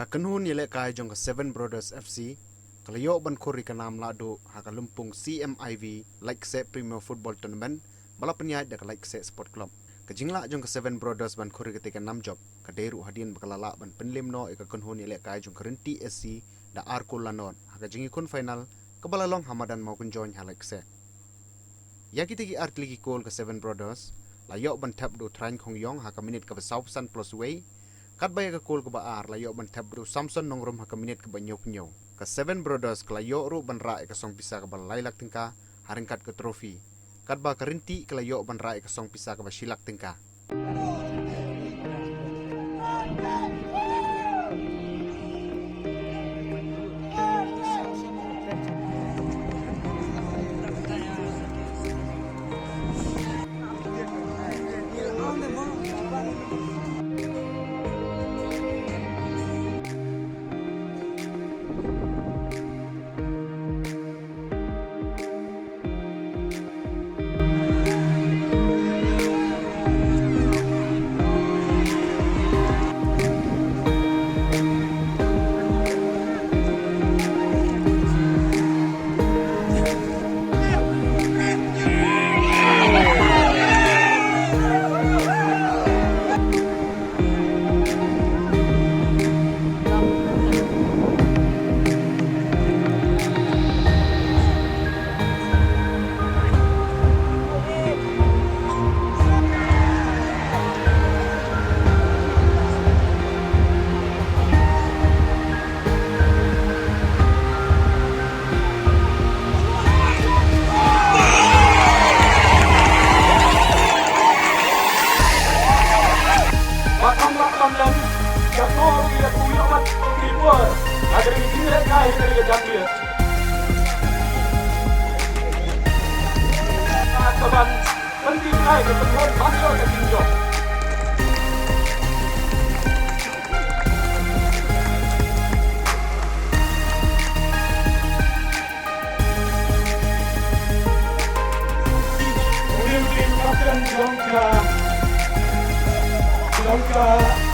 Kakenhun yele kai jong ka Seven Brothers FC kalayo ban khori ka nam lado hakalumpung CMIV like se Premier Football Tournament bala penyai dak like se Sport Club kajingla jong ka Seven Brothers ban khori ketika 6 job kaderu hadian bakalala ban penlimno e kakenhun yele kai jong Renti SC da Arko Lanon hakajingi kun final kabalalong hamadan mau kun join halek se yakitigi artligi kol ka Seven Brothers layo ban tap do train khong yong haka minute ka South Sun Plus Way kat baya ka kol ka baar layo ban tab ru Samson nongrom ha ka minit ka banyok nyo ka Seven Brothers ka layo ru ban ra ka song pisa ka balailak tingka haringkat ka trofi kat ba ka Renti ka layo ban ra ka song pisa ka basilak tingka Jongka